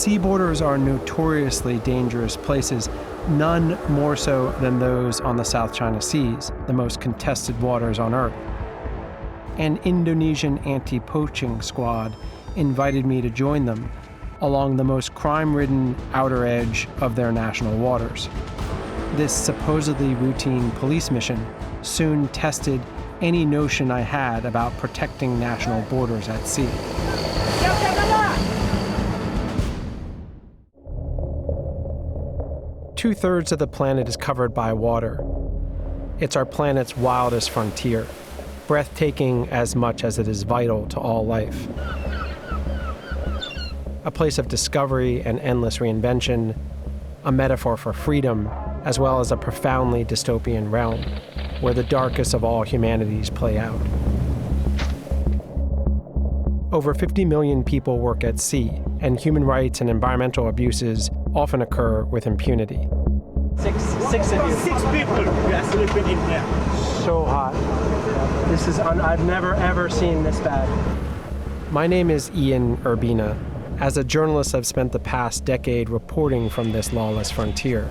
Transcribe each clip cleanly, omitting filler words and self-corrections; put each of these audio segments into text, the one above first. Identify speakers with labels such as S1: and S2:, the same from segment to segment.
S1: Sea borders are notoriously dangerous places, none more so than those on the South China Seas, the most contested waters on Earth. An Indonesian anti-poaching squad invited me to join them along the most crime-ridden outer edge of their national waters. This supposedly routine police mission soon tested any notion I had about protecting national borders at sea. Two-thirds of the planet is covered by water. It's our planet's wildest frontier, breathtaking as much as it is vital to all life. A place of discovery and endless reinvention, a metaphor for freedom, as well as a profoundly dystopian realm, where the darkest of all humanities play out. Over 50 million people work at sea, and human rights and environmental abuses often occur with impunity.
S2: Six of you. 6 people we are sleeping in here.
S1: So hot. This is I've never ever seen this bad. My name is Ian Urbina. As a journalist, I've spent the past decade reporting from this lawless frontier.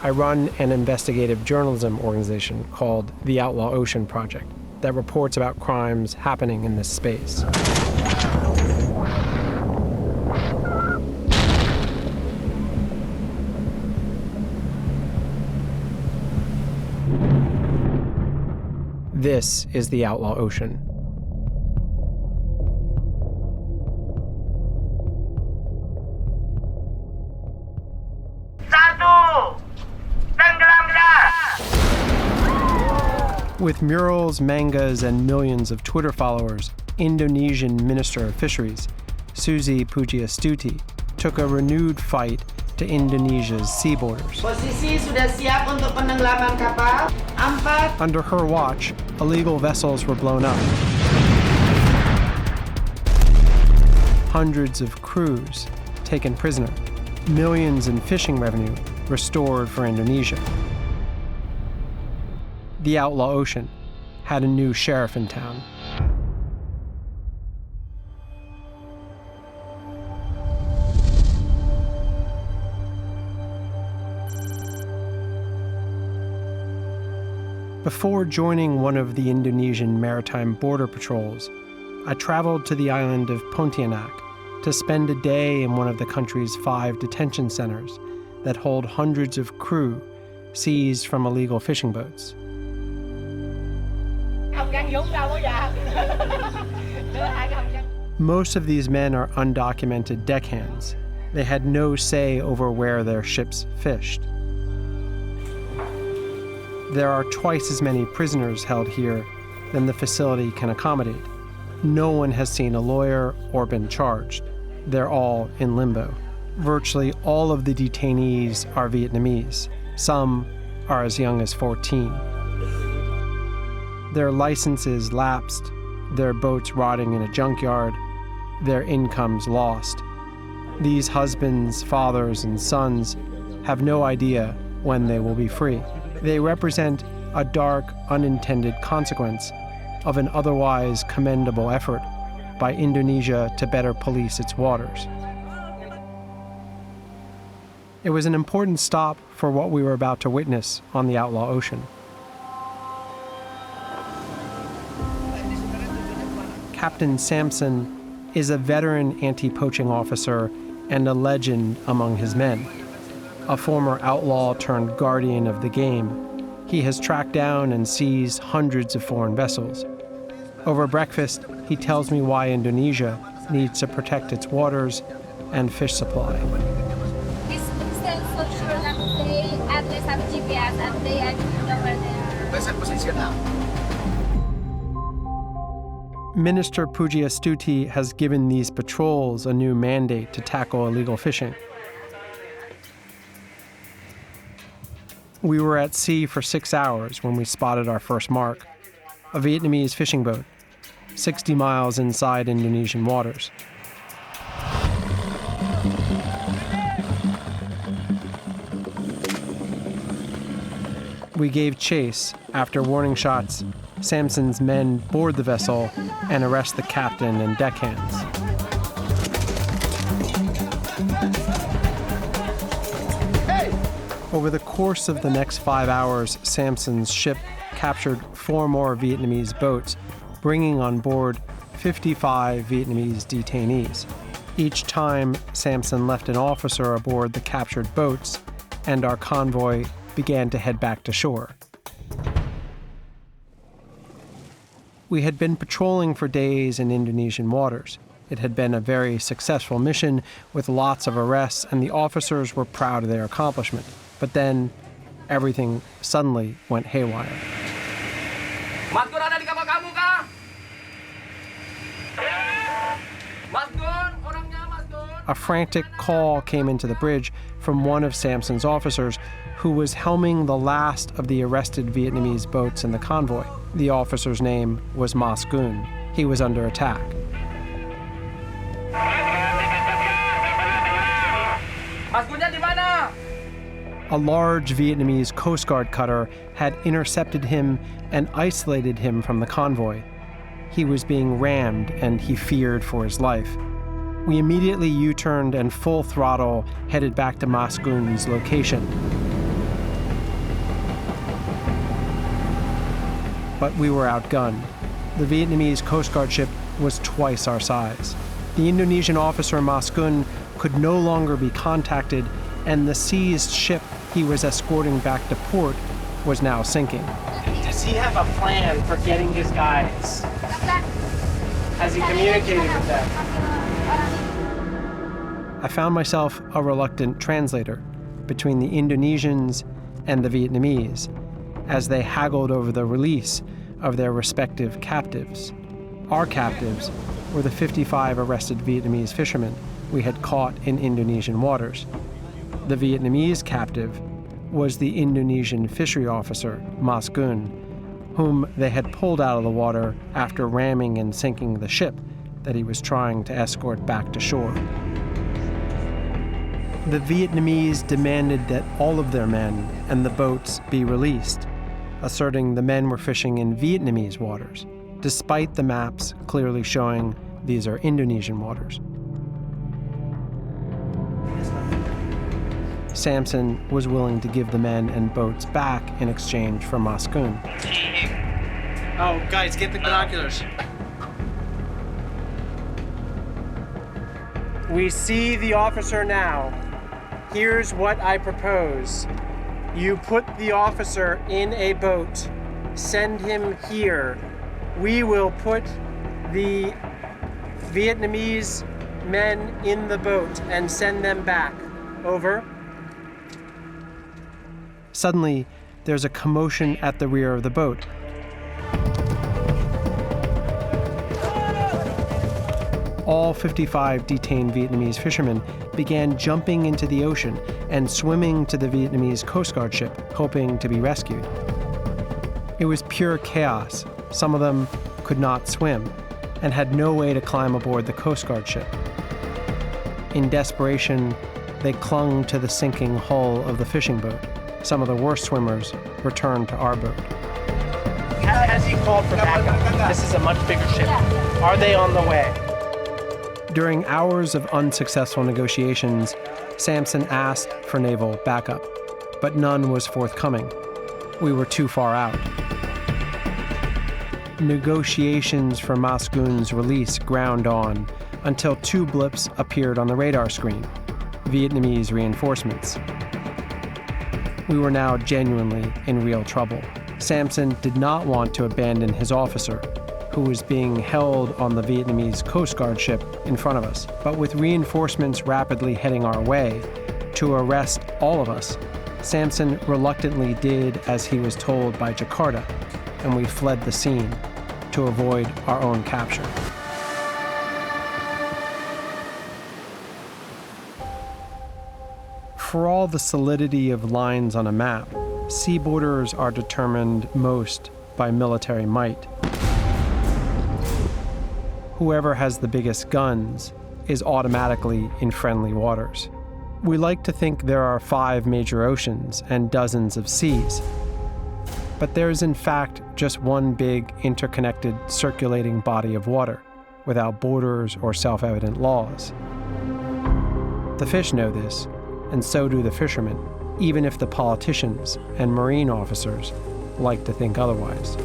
S1: I run an investigative journalism organization called the Outlaw Ocean Project that reports about crimes happening in this space. This is the Outlaw Ocean. With murals, mangas, and millions of Twitter followers, Indonesian Minister of Fisheries, Susi Pujiastuti, took a renewed fight to Indonesia's sea borders. Under her watch, illegal vessels were blown up. Hundreds of crews taken prisoner. Millions in fishing revenue restored for Indonesia. The Outlaw Ocean had a new sheriff in town. Before joining one of the Indonesian maritime border patrols, I traveled to the island of Pontianak to spend a day in one of the country's 5 detention centers that hold hundreds of crew seized from illegal fishing boats. Most of these men are undocumented deckhands. They had no say over where their ships fished. There are twice as many prisoners held here than the facility can accommodate. No one has seen a lawyer or been charged. They're all in limbo. Virtually all of the detainees are Vietnamese. Some are as young as 14. Their licenses lapsed, their boats rotting in a junkyard, their incomes lost. These husbands, fathers, and sons have no idea when they will be free. They represent a dark, unintended consequence of an otherwise commendable effort by Indonesia to better police its waters. It was an important stop for what we were about to witness on the Outlaw Ocean. Captain Sampson is a veteran anti-poaching officer and a legend among his men. A former outlaw turned guardian of the game, he has tracked down and seized hundreds of foreign vessels. Over breakfast, he tells me why Indonesia needs to protect its waters and fish supply.
S3: This distance for sure that they at least have GPS and they know where they are.
S1: Minister Pujiastuti has given these patrols a new mandate to tackle illegal fishing. We were at sea for 6 hours when we spotted our first mark, a Vietnamese fishing boat, 60 miles inside Indonesian waters. We gave chase. After warning shots, Sampson's men board the vessel and arrest the captain and deckhands. Over the course of the next 5 hours, Samson's ship captured 4 more Vietnamese boats, bringing on board 55 Vietnamese detainees. Each time, Samson left an officer aboard the captured boats, and our convoy began to head back to shore. We had been patrolling for days in Indonesian waters. It had been a very successful mission with lots of arrests, and the officers were proud of their accomplishment. But then, everything suddenly went haywire.
S2: Mas Gun ada di kapal kamu kah? Mas Gun, orangnya Mas Gun.
S1: A frantic call came into the bridge from one of Samson's officers, who was helming the last of the arrested Vietnamese boats in the convoy. The officer's name was Mas Gun. He was under attack.
S2: Mas Gunnya di mana?
S1: A large Vietnamese Coast Guard cutter had intercepted him and isolated him from the convoy. He was being rammed, and he feared for his life. We immediately U-turned and full throttle headed back to Mas Gun's location. But we were outgunned. The Vietnamese Coast Guard ship was twice our size. The Indonesian officer Mas Gun could no longer be contacted, and the seized ship he was escorting back to port was now sinking.
S4: Does he have a plan for getting his guys? Has he communicated with them?
S1: I found myself a reluctant translator between the Indonesians and the Vietnamese as they haggled over the release of their respective captives. Our captives were the 55 arrested Vietnamese fishermen we had caught in Indonesian waters. The Vietnamese captive was the Indonesian fishery officer, Mas Gun, whom they had pulled out of the water after ramming and sinking the ship that he was trying to escort back to shore. The Vietnamese demanded that all of their men and the boats be released, asserting the men were fishing in Vietnamese waters, despite the maps clearly showing these are Indonesian waters. Samson was willing to give the men and boats back in exchange for Mas Gun.
S4: Oh, guys, get the binoculars. We see the officer now. Here's what I propose. You put the officer in a boat, send him here. We will put the Vietnamese men in the boat and send them back. Over.
S1: Suddenly, there's a commotion at the rear of the boat. All 55 detained Vietnamese fishermen began jumping into the ocean and swimming to the Vietnamese Coast Guard ship, hoping to be rescued. It was pure chaos. Some of them could not swim and had no way to climb aboard the Coast Guard ship. In desperation, they clung to the sinking hull of the fishing boat. Some of the worst swimmers returned to our boat.
S4: Has he called for backup? This is a much bigger ship. Are they on the way?
S1: During hours of unsuccessful negotiations, Samson asked for naval backup, but none was forthcoming. We were too far out. Negotiations for Mas Gun's release ground on until 2 blips appeared on the radar screen: Vietnamese reinforcements. We were now genuinely in real trouble. Samson did not want to abandon his officer, who was being held on the Vietnamese Coast Guard ship in front of us. But with reinforcements rapidly heading our way to arrest all of us, Samson reluctantly did as he was told by Jakarta, and we fled the scene to avoid our own capture. For all the solidity of lines on a map, sea borders are determined most by military might. Whoever has the biggest guns is automatically in friendly waters. We like to think there are 5 major oceans and dozens of seas, but there is in fact just one big interconnected circulating body of water without borders or self-evident laws. The fish know this, and so do the fishermen. even if the politicians and Marine officers like to think otherwise.